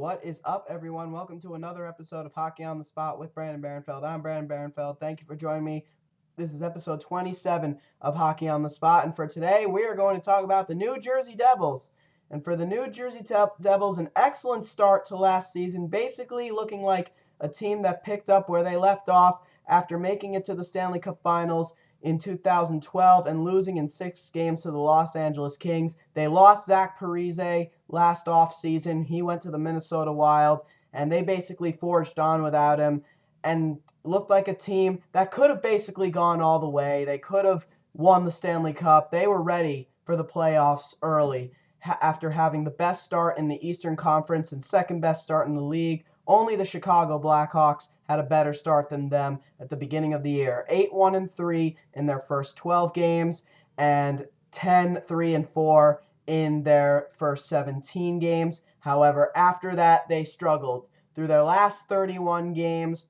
What is up, everyone? Welcome to another episode of Hockey on the Spot with Brandon Barenfeld. I'm Brandon Barenfeld. Thank you for joining me. This is episode 27 of Hockey on the Spot, and for today, we are going to talk about the New Jersey Devils. And for the New Jersey Devils, an excellent start to last season, basically looking like a team that picked up where they left off after making it to the Stanley Cup Finals in 2012 and losing in 6 games to the Los Angeles Kings. They lost Zach Parise last offseason. He went to the Minnesota Wild, and they basically forged on without him and looked like a team that could have basically gone all the way. They could have won the Stanley Cup. They were ready for the playoffs early after having the best start in the Eastern Conference and second best start in the league. Only the Chicago Blackhawks had a better start than them at the beginning of the year. 8-1-3 in their first 12 games and 10-3-4 in their first 17 games. However, after that, they struggled. Through their last 31 games,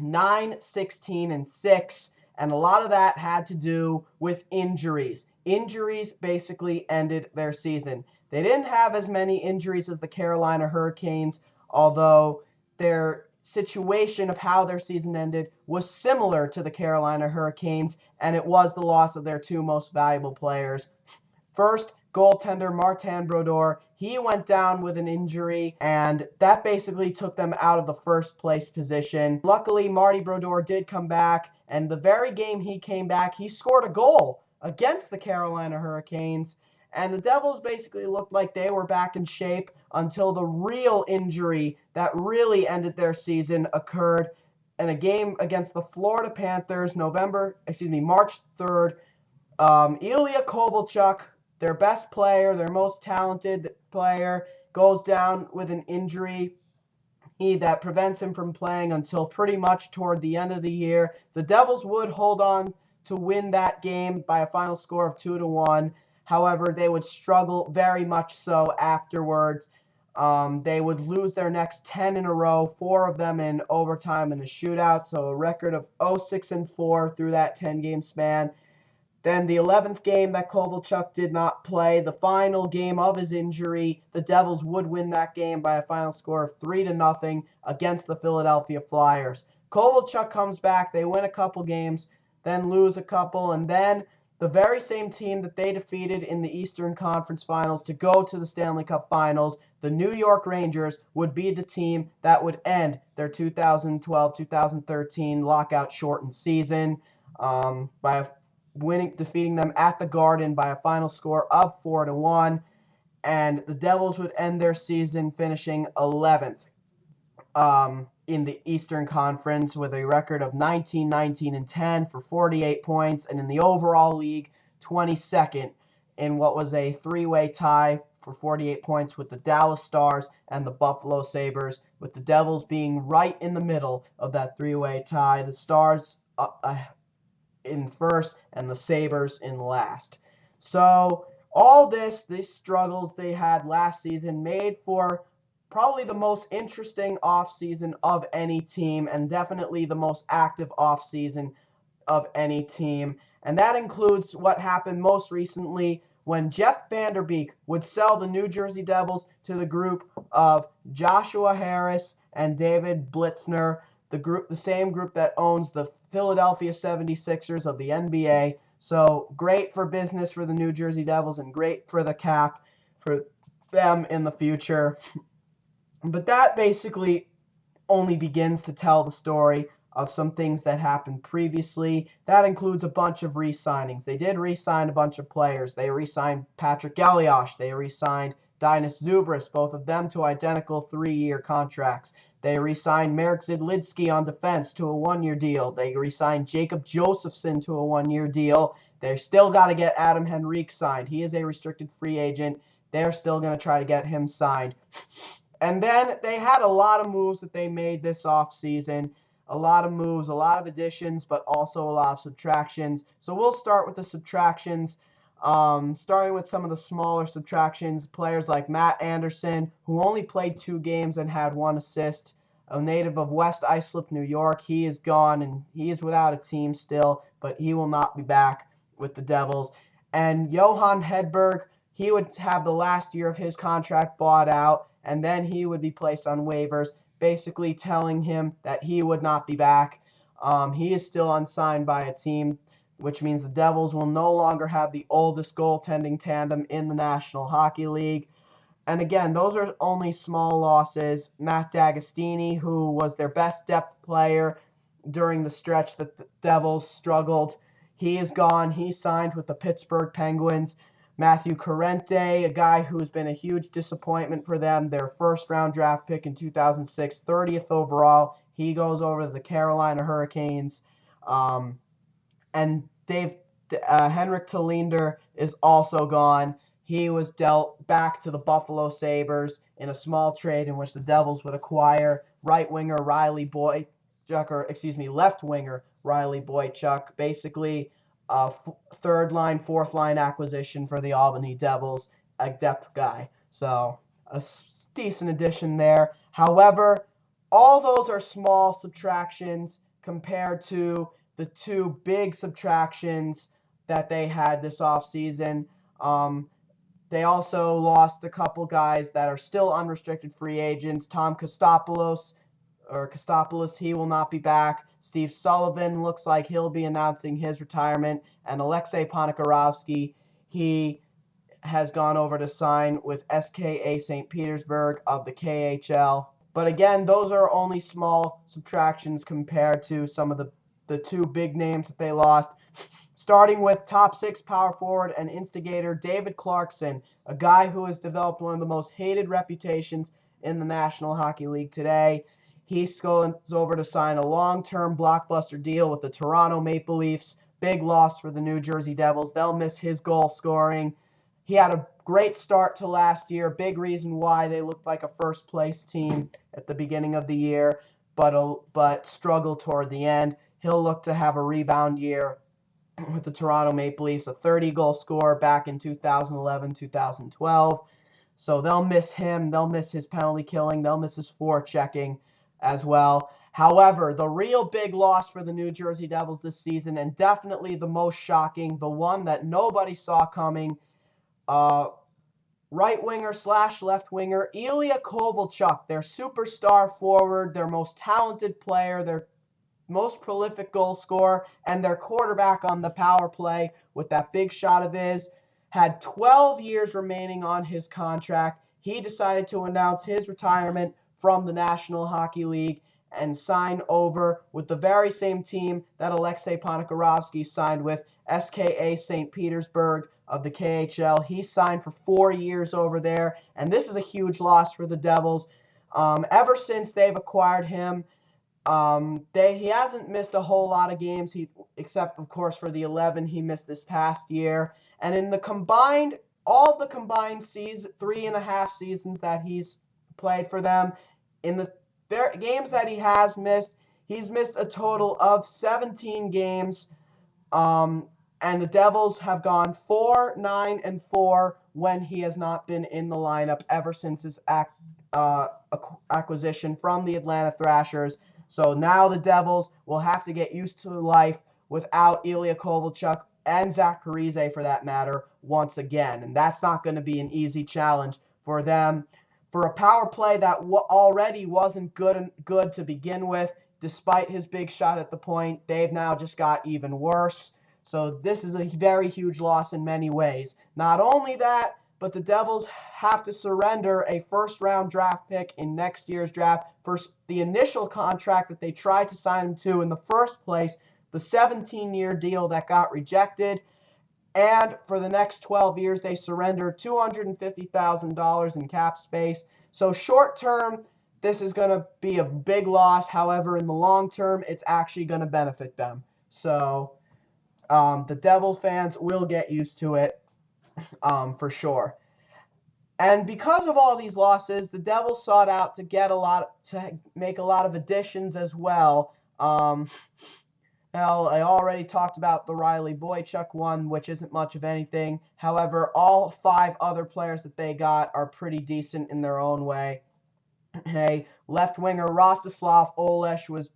9-16-6, and a lot of that had to do with injuries. Injuries basically ended their season. They didn't have as many injuries as the Carolina Hurricanes, although their situation of how their season ended was similar to the Carolina Hurricanes, and it was the loss of their two most valuable players. First, goaltender Martin Brodeur, he went down with an injury, and that basically took them out of the first place position. Luckily, Marty Brodeur did come back, and the very game he came back, he scored a goal against the Carolina Hurricanes, and the Devils basically looked like they were back in shape until the real injury that really ended their season occurred in a game against the Florida Panthers, March 3rd. Ilya Kovalchuk, their best player, their most talented player, goes down with an injury that prevents him from playing until pretty much toward the end of the year. The Devils would hold on to win that game by a final score of 2-1. However, they would struggle very much so afterwards. They would lose their next 10 in a row, 4 of them in overtime and a shootout, so a record of 0-6-4 through that 10-game span. Then the 11th game that Kovalchuk did not play, the final game of his injury, the Devils would win that game by a final score of 3-0 against the Philadelphia Flyers. Kovalchuk comes back, they win a couple games, then lose a couple, and then the very same team that they defeated in the Eastern Conference Finals to go to the Stanley Cup Finals, the New York Rangers, would be the team that would end their 2012-2013 lockout-shortened season by defeating them at the Garden by a final score of 4-1, and the Devils would end their season finishing 11th in the Eastern Conference with a record of 19-19-10 for 48 points, and in the overall league, 22nd in what was a three-way tie for 48 points with the Dallas Stars and the Buffalo Sabres, with the Devils being right in the middle of that three-way tie. The Stars in first and the Sabres in last. So all these struggles they had last season made for probably the most interesting offseason of any team, and definitely the most active offseason of any team. And that includes what happened most recently when Jeff Vanderbeek would sell the New Jersey Devils to the group of Joshua Harris and David Blitzner, the same group that owns the Philadelphia 76ers of the NBA. So great for business for the New Jersey Devils and great for the cap for them in the future. But that basically only begins to tell the story of some things that happened previously. That includes a bunch of re-signings. They did re-sign a bunch of players. They re-signed Patrick Elias. They re-signed Dinas Zubris, both of them to identical 3-year contracts. They re-signed Marek Zidlitsky on defense to a 1-year deal. They re-signed Jacob Josephson to a 1-year deal. They still got to get Adam Henrique signed. He is a restricted free agent. They're still going to try to get him signed. And then they had a lot of moves that they made this offseason. A lot of moves, a lot of additions, but also a lot of subtractions. So we'll start with the subtractions. Starting with some of the smaller subtractions, players like Matt Anderson, who only played 2 games and had 1 assist, a native of West Islip, New York. He is gone, and he is without a team still, but he will not be back with the Devils. And Johan Hedberg, he would have the last year of his contract bought out, and then he would be placed on waivers, basically telling him that he would not be back. He is still unsigned by a team, which means the Devils will no longer have the oldest goaltending tandem in the National Hockey League. And again, those are only small losses. Matt D'Agostini, who was their best depth player during the stretch that the Devils struggled, he is gone. He signed with the Pittsburgh Penguins. Matthew Corrente, a guy who's been a huge disappointment for them, their first-round draft pick in 2006, 30th overall. He goes over to the Carolina Hurricanes. And Henrik Tallinder is also gone. He was dealt back to the Buffalo Sabres in a small trade in which the Devils would acquire left winger Riley Boychuk, basically a third line, fourth line acquisition for the Albany Devils, a depth guy. So a decent addition there. However, all those are small subtractions compared to the two big subtractions that they had this offseason. They also lost a couple guys that are still unrestricted free agents. Tom Kostopoulos, he will not be back. Steve Sullivan looks like he'll be announcing his retirement. And Alexei Ponikarovsky, he has gone over to sign with SKA St. Petersburg of the KHL. But again, those are only small subtractions compared to some of the two big names that they lost. Starting with top six power forward and instigator David Clarkson, a guy who has developed one of the most hated reputations in the National Hockey League today. He goes over to sign a long-term blockbuster deal with the Toronto Maple Leafs. Big loss for the New Jersey Devils. They'll miss his goal scoring. He had a great start to last year. Big reason why they looked like a first-place team at the beginning of the year, but struggled toward the end. He'll look to have a rebound year with the Toronto Maple Leafs, a 30-goal scorer back in 2011-2012. So they'll miss him. They'll miss his penalty killing. They'll miss his forechecking as well. However, the real big loss for the New Jersey Devils this season, and definitely the most shocking, the one that nobody saw coming, right winger / left winger Ilya Kovalchuk, their superstar forward, their most talented player, their most prolific goal scorer, and their quarterback on the power play with that big shot of his, had 12 years remaining on his contract. He decided to announce his retirement from the National Hockey League and sign over with the very same team that Alexei Ponikarovsky signed with, SKA St. Petersburg of the KHL. He signed for 4 years over there, and this is a huge loss for the Devils. Ever since they've acquired him, he hasn't missed a whole lot of games, except of course for the 11 he missed this past year. And in all the combined 3.5 seasons that he's played for them, in the games that he has missed, he's missed a total of 17 games. And the Devils have gone 4-9-4 when he has not been in the lineup ever since his acquisition from the Atlanta Thrashers. So now the Devils will have to get used to life without Ilya Kovalchuk and Zach Parise, for that matter, once again. And that's not going to be an easy challenge for them. For a power play that already wasn't good to begin with, despite his big shot at the point, they've now just got even worse. So this is a very huge loss in many ways. Not only that, but the Devils have to surrender a first-round draft pick in next year's draft for the initial contract that they tried to sign him to in the first place, the 17-year deal that got rejected. And for the next 12 years, they surrender $250,000 in cap space. So short term, this is going to be a big loss. However, in the long term, it's actually going to benefit them. So the Devils fans will get used to it for sure. And because of all these losses, the Devils sought out to make a lot of additions as well. Now, I already talked about the Riley Boychuk one, which isn't much of anything. However, all 5 other players that they got are pretty decent in their own way. Hey, left winger Rostislav Olesh was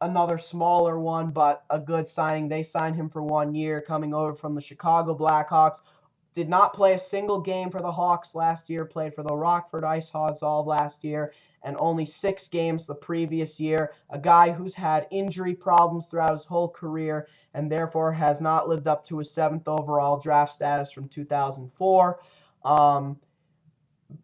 another smaller one, but a good signing. They signed him for 1 year, coming over from the Chicago Blackhawks. did not play a single game for the Hawks last year, played for the Rockford Ice Hogs all of last year, and only 6 games the previous year. A guy who's had injury problems throughout his whole career and therefore has not lived up to his 7th overall draft status from 2004.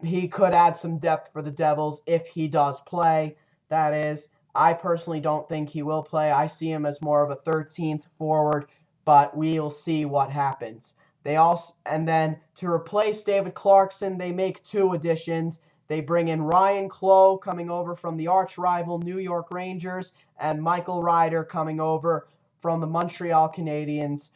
He could add some depth for the Devils if he does play. That is, I personally don't think he will play. I see him as more of a 13th forward, but we'll see what happens. And then to replace David Clarkson, they make 2 additions. They bring in Ryan Clough coming over from the arch rival New York Rangers, and Michael Ryder coming over from the Montreal Canadiens.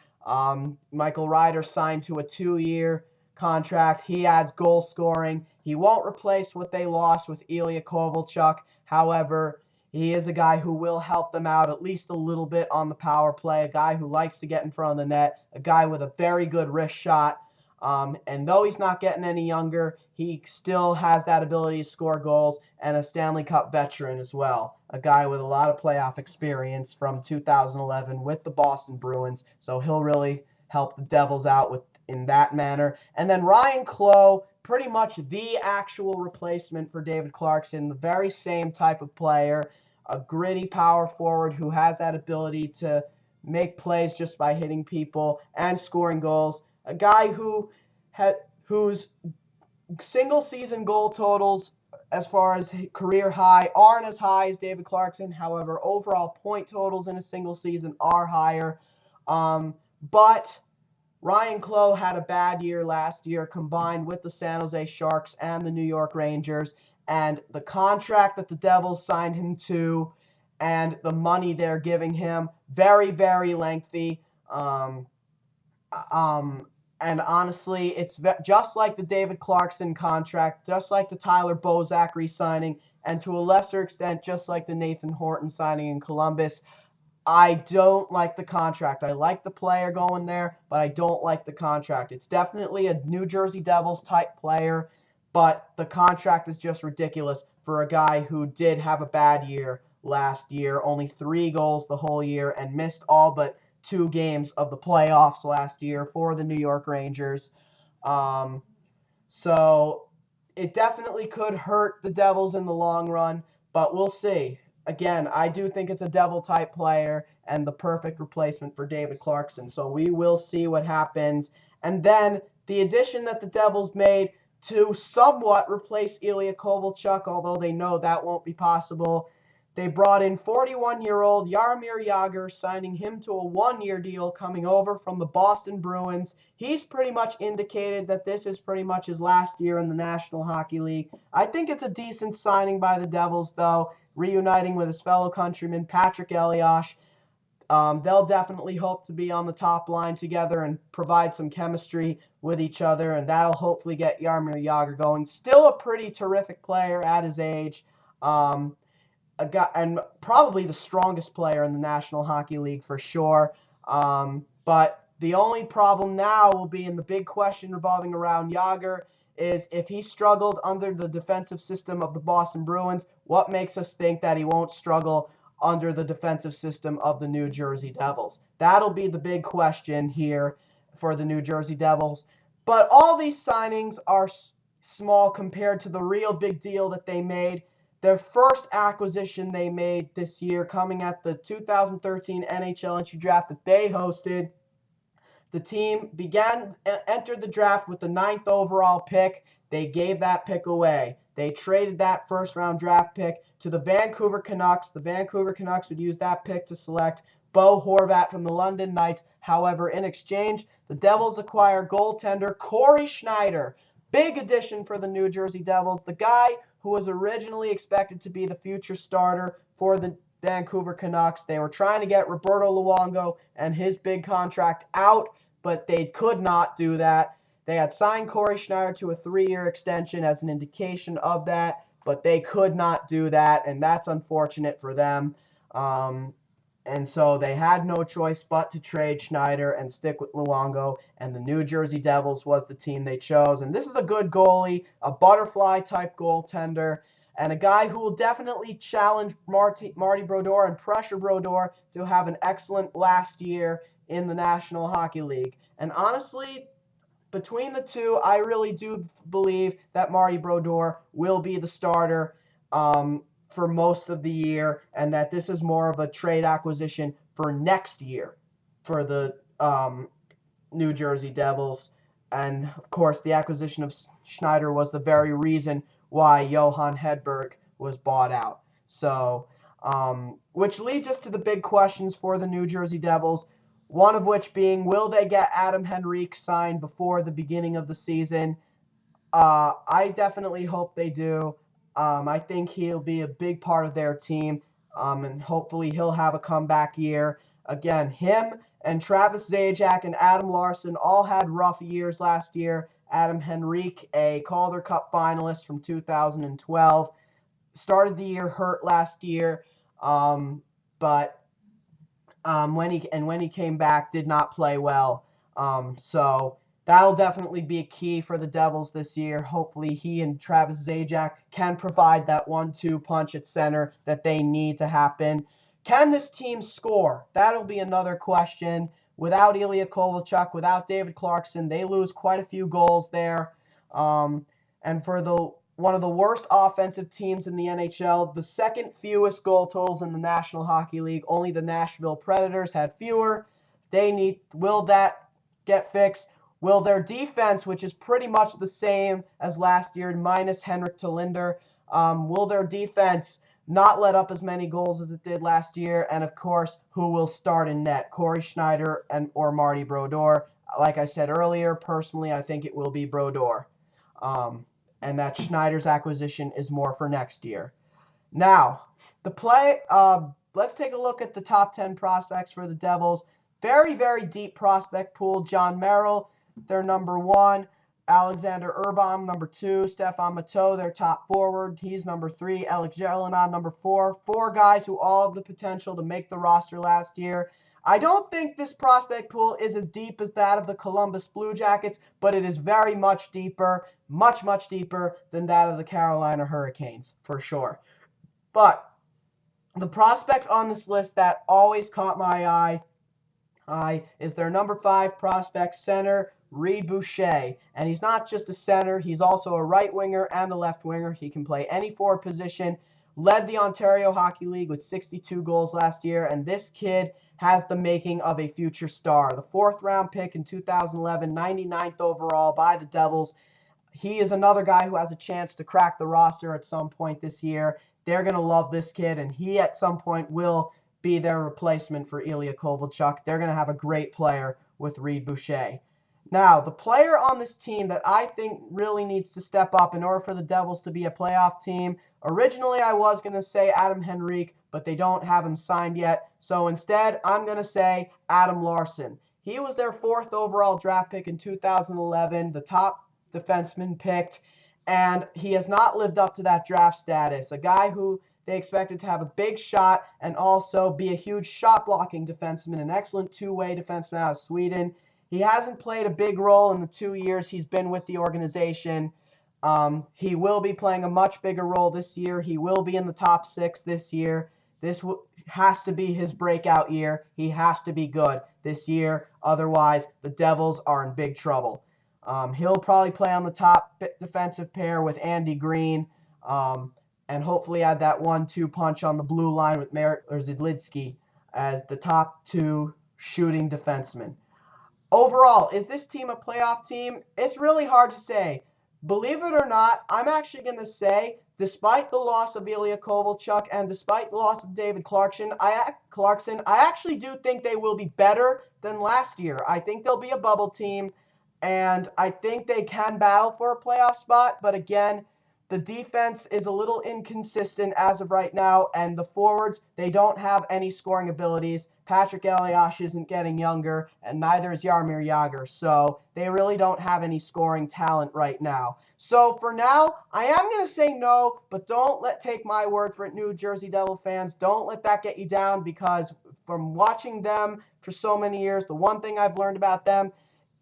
Michael Ryder signed to a 2-year contract. He adds goal scoring. He won't replace what they lost with Ilya Kovalchuk. However, he is a guy who will help them out at least a little bit on the power play, a guy who likes to get in front of the net, a guy with a very good wrist shot. And though he's not getting any younger, he still has that ability to score goals, and a Stanley Cup veteran as well, a guy with a lot of playoff experience from 2011 with the Boston Bruins. So he'll really help the Devils out in that manner. And then Ryan Clough, pretty much the actual replacement for David Clarkson, the very same type of player, a gritty power forward who has that ability to make plays just by hitting people and scoring goals. A guy whose single season goal totals as far as career high aren't as high as David Clarkson. However, overall point totals in a single season are higher. But Ryan Clough had a bad year last year combined with the San Jose Sharks and the New York Rangers. And the contract that the Devils signed him to and the money they're giving him, very, very lengthy. And honestly, it's just like the David Clarkson contract, just like the Tyler Bozak re-signing, and to a lesser extent, just like the Nathan Horton signing in Columbus. I don't like the contract. I like the player going there, but I don't like the contract. It's definitely a New Jersey Devils type player, but the contract is just ridiculous for a guy who did have a bad year last year, only 3 goals the whole year, and missed all but 2 games of the playoffs last year for the New York Rangers. So it definitely could hurt the Devils in the long run, but we'll see. Again, I do think it's a Devil-type player and the perfect replacement for David Clarkson. So we will see what happens. And then the addition that the Devils made to somewhat replace Ilya Kovalchuk, although they know that won't be possible. They brought in 41-year-old Jaromir Jagr, signing him to a 1-year deal coming over from the Boston Bruins. He's pretty much indicated that this is pretty much his last year in the National Hockey League. I think it's a decent signing by the Devils, though, reuniting with his fellow countryman Patrick Elias. They'll definitely hope to be on the top line together and provide some chemistry with each other, and that'll hopefully get Jaromir Jagr going. Still a pretty terrific player at his age. A guy, and probably the strongest player in the National Hockey League for sure. But the only problem now will be, in the big question revolving around Jagr, is if he struggled under the defensive system of the Boston Bruins, what makes us think that he won't struggle under the defensive system of the New Jersey Devils? That'll be the big question here for the New Jersey Devils. But all these signings are small compared to the real big deal that they made. Their first acquisition they made this year, coming at the 2013 NHL entry draft that they hosted. The team entered the draft with the 9th overall pick. They gave that pick away. They traded that first-round draft pick to the Vancouver Canucks. The Vancouver Canucks would use that pick to select Bo Horvat from the London Knights. However, in exchange, the Devils acquire goaltender Cory Schneider. Big addition for the New Jersey Devils. The guy who was originally expected to be the future starter for the Vancouver Canucks. They were trying to get Roberto Luongo and his big contract out, but they could not do that. They had signed Cory Schneider to a 3-year extension as an indication of that, but they could not do that, and that's unfortunate for them. And so they had no choice but to trade Schneider and stick with Luongo, and the New Jersey Devils was the team they chose. And this is a good goalie, a butterfly-type goaltender, and a guy who will definitely challenge Marty Brodeur and pressure Brodeur to have an excellent last year in the National Hockey League. And honestly, between the two, I really do believe that Marty Brodeur will be the starter for most of the year, and that this is more of a trade acquisition for next year for the New Jersey Devils. And of course, the acquisition of Schneider was the very reason why Johan Hedberg was bought out. So, which leads us to the big questions for the New Jersey Devils. One of which being, will they get Adam Henrique signed before the beginning of the season? I definitely hope they do. I think he'll be a big part of their team, and hopefully he'll have a comeback year. Again, him and Travis Zajac and Adam Larsson all had rough years last year. Adam Henrique, a Calder Cup finalist from 2012, started the year hurt last year, but when he came back, did not play well. So that'll definitely be a key for the Devils this year. Hopefully, he and Travis Zajac can provide that 1-2 punch at center that they need to happen. Can this team score? That'll be another question. Without Ilya Kovalchuk, without David Clarkson, they lose quite a few goals there. And for one of the worst offensive teams in the NHL, the second fewest goal totals in the National Hockey League. Only the Nashville Predators had fewer. Will that get fixed? Will their defense, which is pretty much the same as last year, minus Henrik Tolinder, will their defense not let up as many goals as it did last year? And of course, who will start in net? Corey Schneider or Marty Brodeur? Like I said earlier, personally, I think it will be Brodeur. And that Schneider's acquisition is more for next year. Now, let's take a look at the top 10 prospects for the Devils. Very, very deep prospect pool. John Merrill, their number 1. Alexander Urban, number 2. Stefan Matteau, their top forward. He's number 3. Alex Jelinek, number 4. 4 guys who all have the potential to make the roster last year. I don't think this prospect pool is as deep as that of the Columbus Blue Jackets, but it is very much deeper, much, much deeper than that of the Carolina Hurricanes, for sure. But the prospect on this list that always caught my eye is their number 5 prospect, center Reid Boucher. And he's not just a center, he's also a right winger and a left winger. He can play any forward position. Led the Ontario Hockey League with 62 goals last year, and this kid has the making of a future star. The 4th round pick in 2011, 99th overall by the Devils. He is another guy who has a chance to crack the roster at some point this year. They're going to love this kid, and he at some point will be their replacement for Ilya Kovalchuk. They're going to have a great player with Reid Boucher. Now, the player on this team that I think really needs to step up in order for the Devils to be a playoff team, originally I was going to say Adam Henrique, but they don't have him signed yet. So instead, I'm going to say Adam Larsson. He was their 4th overall draft pick in 2011, the top defenseman picked, and he has not lived up to that draft status. A guy who they expected to have a big shot and also be a huge shot-blocking defenseman, an excellent two-way defenseman out of Sweden. He hasn't played a big role in the 2 years he's been with the organization. He will be playing a much bigger role this year. He will be in the top 6 this year. This has to be his breakout year. He has to be good this year. Otherwise, the Devils are in big trouble. He'll probably play on the top defensive pair with Andy Green, and hopefully add that 1-2 punch on the blue line with Merritt or Zidlitsky as the top 2 shooting defensemen. Overall, is this team a playoff team? It's really hard to say. Believe it or not, I'm actually going to say, despite the loss of Ilya Kovalchuk and despite the loss of David Clarkson, I actually do think they will be better than last year. I think they'll be a bubble team, and I think they can battle for a playoff spot. But again, the defense is a little inconsistent as of right now, and the forwards, they don't have any scoring abilities. Patrick Elias isn't getting younger, and neither is Jaromir Jagr, so they really don't have any scoring talent right now. So for now, I am going to say no, but don't take my word for it, New Jersey Devil fans. Don't let that get you down, because from watching them for so many years, the one thing I've learned about them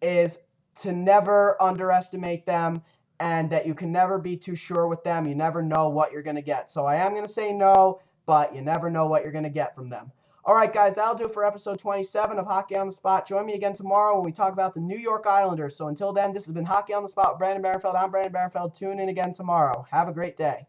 is to never underestimate them, and that you can never be too sure with them. You never know what you're going to get. So I am going to say no, but you never know what you're going to get from them. All right, guys, that'll do it for episode 27 of Hockey on the Spot. Join me again tomorrow when we talk about the New York Islanders. So until then, this has been Hockey on the Spot with Brandon Barenfeld. I'm Brandon Barenfeld. Tune in again tomorrow. Have a great day.